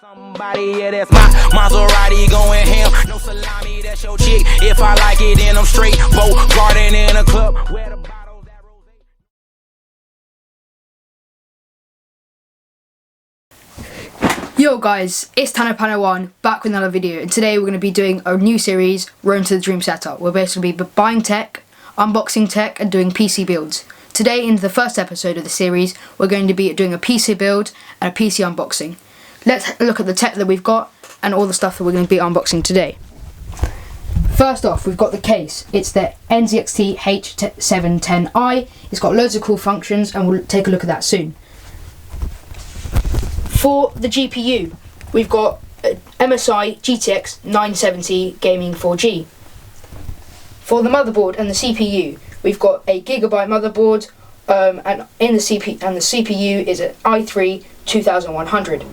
Somebody, yeah, that's my Maserati going ham. No salami, that's your chick. If I like it, then I'm straight. Boat garden in a club. Where the bottles at rosé. Yo guys, it's Tanopano1 back with another video, and today we're going to be doing a new series, Road to the Dream Setup. We're basically buying tech, unboxing tech and doing PC builds. Today, in the first episode of the series, we're going to be doing a PC build and a PC unboxing. Let's look at the tech that we've got and all the stuff that we're going to be unboxing today. First off, we've got the case. It's the NZXT H710i. It's got loads of cool functions and we'll take a look at that soon. For the GPU, we've got MSI GTX 970 Gaming 4G. For the motherboard and the CPU, we've got a gigabyte motherboard, and the CPU is an i3 2100.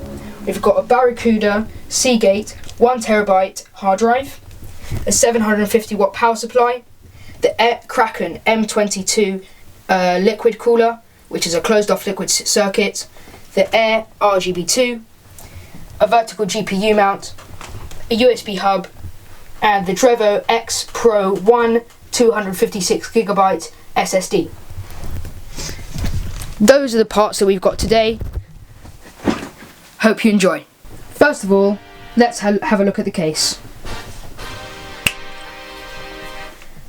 We've got a Barracuda Seagate 1TB hard drive, a 750 watt power supply, the Kraken M22 liquid cooler, which is a closed off liquid circuit, the Air RGB2, a vertical GPU mount, a USB hub, and the Drevo X Pro 1 256GB SSD. Those are the parts that we've got today. Hope you enjoy. First of all, let's have a look at the case.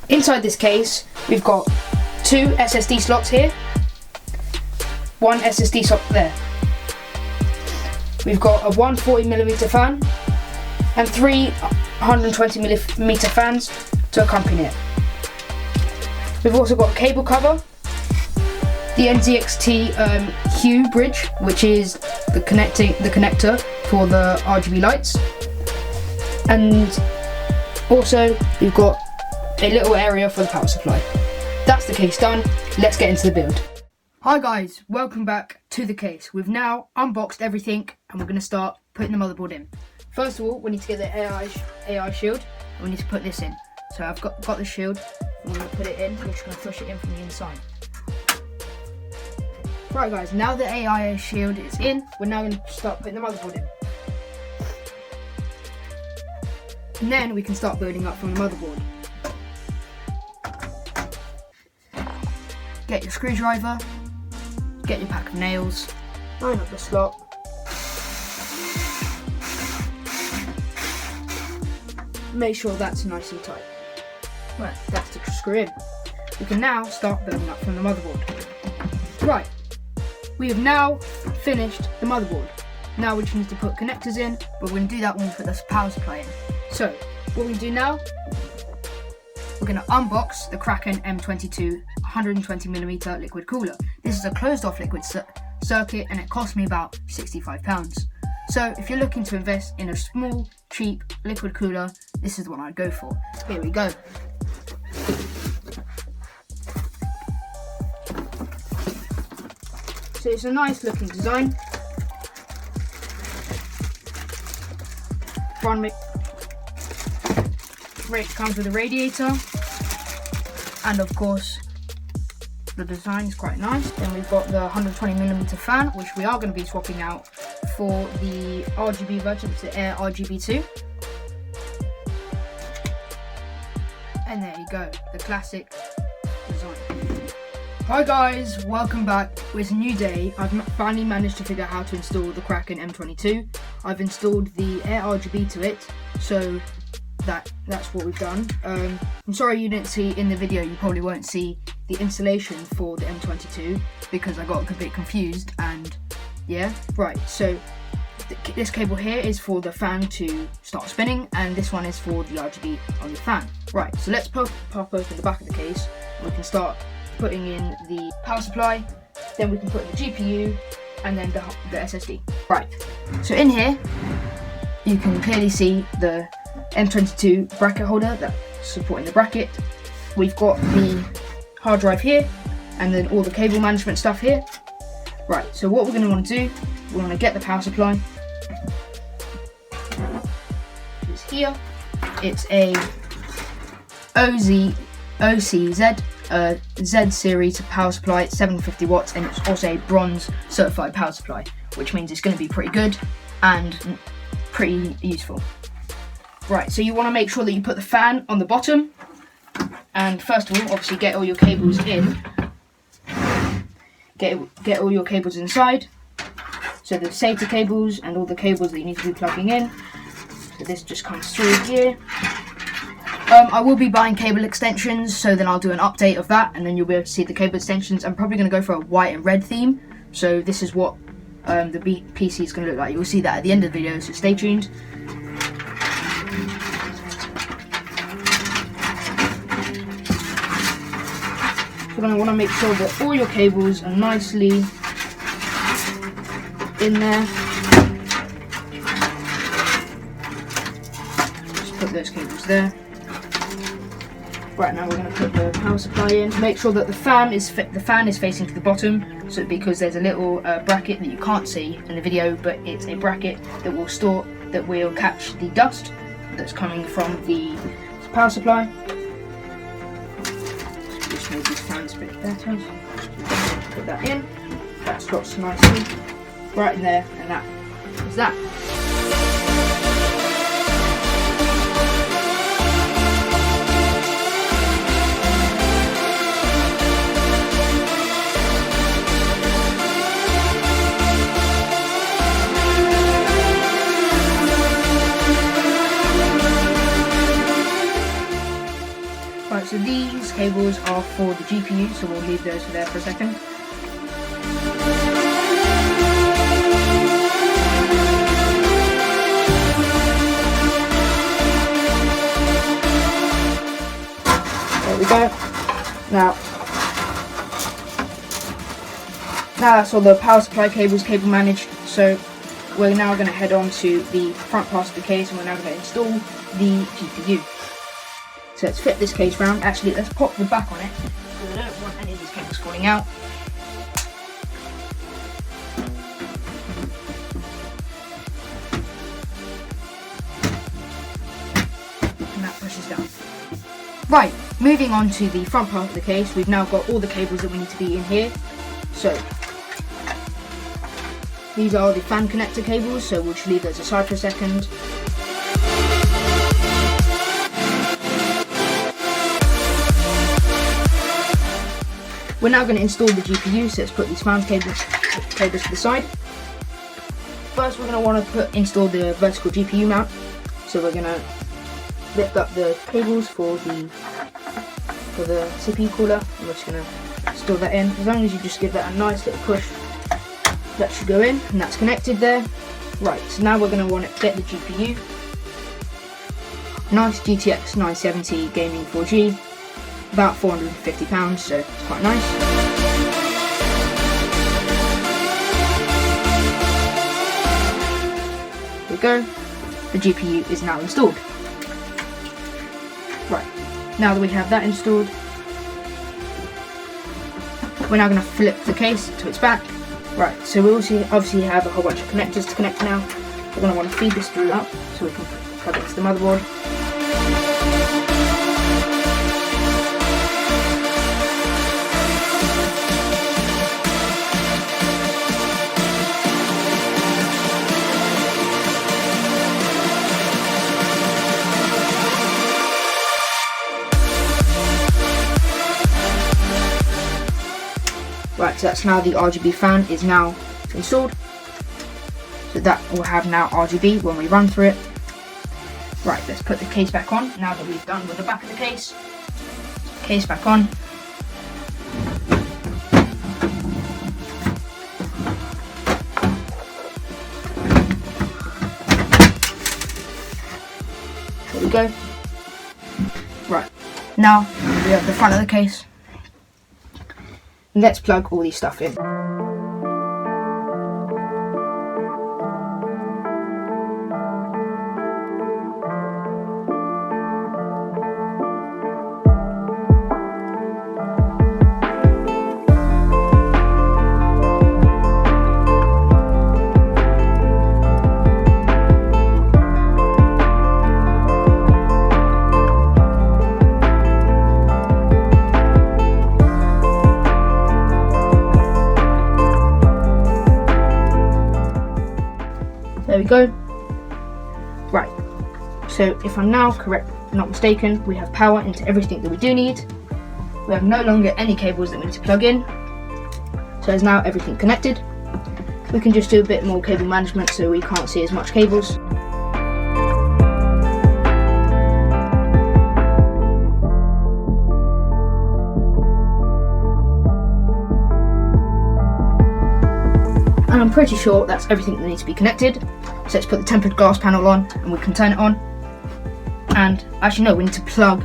Inside this case, we've got two SSD slots here, one SSD slot there. We've got a 140mm fan and three 120mm fans to accompany it. We've also got a cable cover, the NZXT Hue bridge, which is the connector for the RGB lights, and also we've got a little area for the power supply. That's the case done. Let's get into the build. Hi guys, welcome back to the case. We've now unboxed everything and we're going to start putting the motherboard in. First of all, we need to get the AI shield and we need to put this in. So I've got the shield. We're going to put it in. We're just going to push it in from the inside. Right guys, now the AI shield is in, we're now going to start putting the motherboard in. And then we can start building up from the motherboard. Get your screwdriver, get your pack of nails, line up the slot. Make sure that's nice and tight. Right, that's to screw in. We can now start building up from the motherboard. Right. We have now finished the motherboard. Now we just need to put connectors in, but we're going to do that when we put the power supply in. So, what we do now, we're going to unbox the Kraken M22 120mm liquid cooler. This is a closed off liquid circuit and it cost me about £65. So, if you're looking to invest in a small, cheap liquid cooler, this is the one I'd go for. Here we go. So it's a nice looking design. Front comes with a radiator, and of course the design is quite nice. Then we've got the 120mm fan, which we are going to be swapping out for the RGB version, it's the Air RGB2. And there you go, the classic design. Hi guys, welcome back. It's a new day. I've finally managed to figure out how to install the Kraken M22. I've installed the Air RGB to it, so that's what we've done. I'm sorry you didn't see in the video, you probably won't see the installation for the M22 because I got a bit confused, and yeah, right, so this cable here is for the fan to start spinning, and this one is for the RGB on the fan. Right, so let's pop open the back of the case and we can start putting in the power supply, then we can put in the GPU and then the SSD. Right, so in here you can clearly see the M22 bracket holder that's supporting the bracket. We've got the hard drive here and then all the cable management stuff here. Right, so what we're going to want to do, we want to get the power supply. It's here. It's a OCZ Z series power supply. It's 750 watts and it's also a bronze certified power supply, which means it's going to be pretty good and pretty useful. Right, so you want to make sure that you put the fan on the bottom, and first of all, obviously get all your cables in. Get all your cables inside. So the safety cables and all the cables that you need to be plugging in. So this just comes through here. I will be buying cable extensions, so then I'll do an update of that, and then you'll be able to see the cable extensions. I'm probably going to go for a white and red theme, so this is what the PC is going to look like. You'll see that at the end of the video, so stay tuned. You're going to want to make sure that all your cables are nicely in there. Just put those cables there. Right, now we're going to put the power supply in. Make sure that the fan is facing to the bottom, so because there's a little bracket that you can't see in the video, but it's a bracket that will catch the dust that's coming from the power supply. Just move these fans a bit better. Put that in. That slots nicely right in there, and that is that. Right, so these cables are for the GPU, so we'll leave those there for a second. There we go. Now that's all the power supply cables cable managed, so we're now going to head on to the front part of the case, and we're now going to install the GPU. So let's fit this case round. Actually, let's pop the back on it, because I don't want any of these cables falling out. And that pushes down. Right, moving on to the front part of the case, we've now got all the cables that we need to be in here. So these are the fan connector cables, so we'll just leave those aside for a second. We're now going to install the GPU, so let's put these fan cables to the side. First, we're going to want to install the vertical GPU mount. So we're going to lift up the cables for the CPU cooler, and we're just going to install that in. As long as you just give that a nice little push, that should go in, and that's connected there. Right, so now we're going to want to get the GPU. Nice GTX 970 gaming 4G. About £450, so it's quite nice. There we go. The GPU is now installed. Right, now that we have that installed, we're now going to flip the case to its back. Right, so we also obviously have a whole bunch of connectors to connect now. We're going to want to feed this through up so we can plug it into the motherboard. Right, so that's now the RGB fan is now installed. So that will have now RGB when we run through it. Right, let's put the case back on now that we've done with the back of the case. Case back on. There we go. Right, now we have the front of the case. Let's plug all these stuff in. There we go. Right, so if I'm now not mistaken, we have power into everything that we do need. We have no longer any cables that we need to plug in. So there's now everything connected. We can just do a bit more cable management so we can't see as much cables. And I'm pretty sure that's everything that needs to be connected. So let's put the tempered glass panel on and we can turn it on. And actually no, we need to plug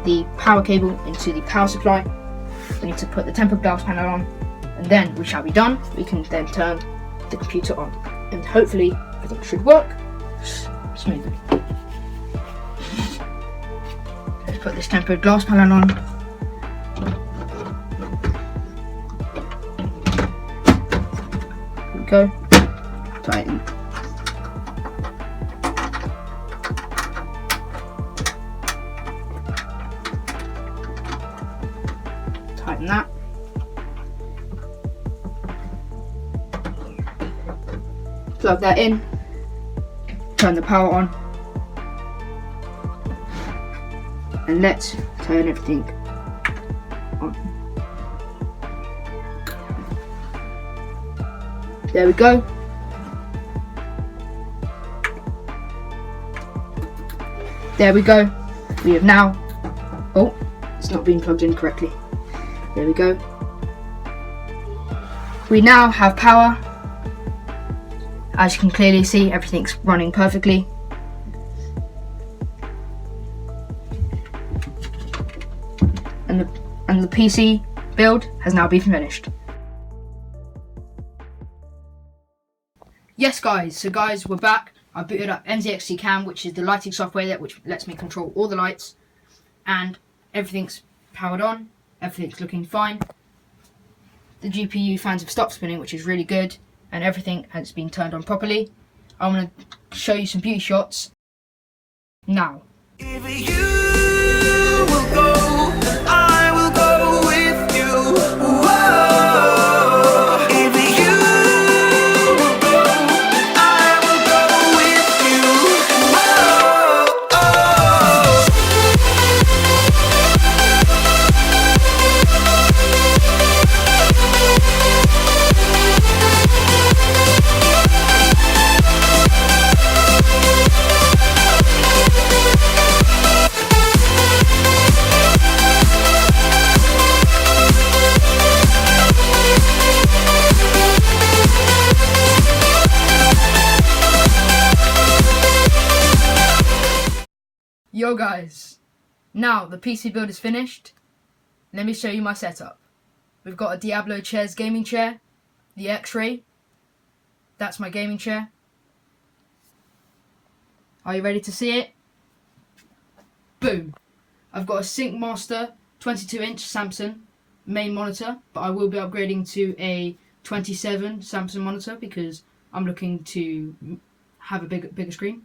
the power cable into the power supply. We need to put the tempered glass panel on and then we shall be done. We can then turn the computer on and hopefully everything should work smoothly. Let's put this tempered glass panel on. Here we go. Tighten. Tighten that. Plug that in, turn the power on, and let's turn everything on. There we go. There we go. We have now, oh, it's not being plugged in correctly. There we go. We now have power. As you can clearly see, everything's running perfectly. And the PC build has now been finished. Yes guys, so guys, we're back. I booted up NZXT Cam, which is the lighting software which lets me control all the lights. And everything's powered on, everything's looking fine. The GPU fans have stopped spinning, which is really good. And everything has been turned on properly. I'm going to show you some beauty shots now. If you will go, I will go with you. Whoa. If you will go, I will go with you. Whoa. Oh. Yo guys, now the PC build is finished. Let me show you my setup. We've got a Diablo Chairs gaming chair, the X-Ray. That's my gaming chair. Are you ready to see it? Boom. I've got a SyncMaster 22-inch Samsung main monitor, but I will be upgrading to a 27 Samsung monitor because I'm looking to have a bigger screen.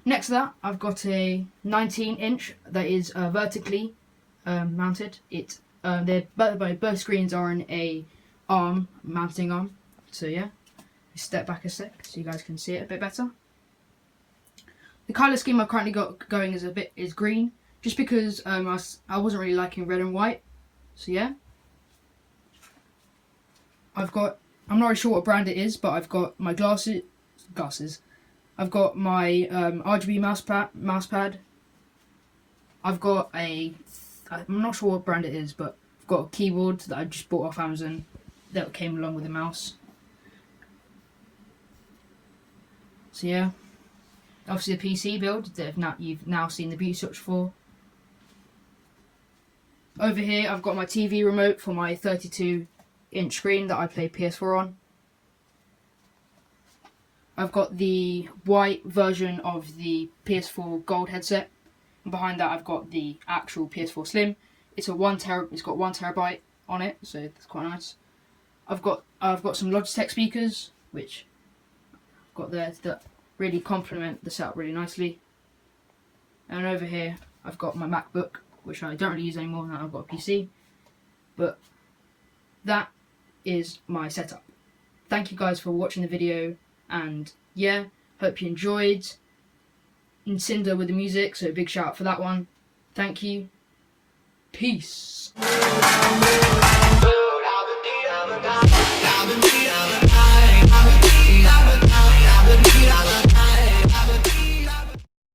Next to that, I've got a 19-inch that is vertically mounted. Both screens are in a mounting arm. So yeah, step back a sec so you guys can see it a bit better. The colour scheme I've currently got going is green, just because I wasn't really liking red and white. So yeah, I'm not really sure what brand it is, but I've got my glasses. I've got my RGB mouse pad. I've got I'm not sure what brand it is, but I've got a keyboard that I just bought off Amazon that came along with the mouse. So yeah, obviously the PC build that you've now seen the beauty switch for. Over here I've got my TV remote for my 32-inch screen that I play PS4 on. I've got the white version of the PS4 Gold headset, and behind that I've got the actual PS4 Slim. It's got 1 terabyte on it, so that's quite nice. I've got some Logitech speakers, which I've got there that really complement the setup really nicely. And over here I've got my MacBook, which I don't really use anymore now I've got a PC. But that is my setup. Thank you guys for watching the video. And yeah, hope you enjoyed. Cinder with the music, so big shout out for that one. Thank you. Peace.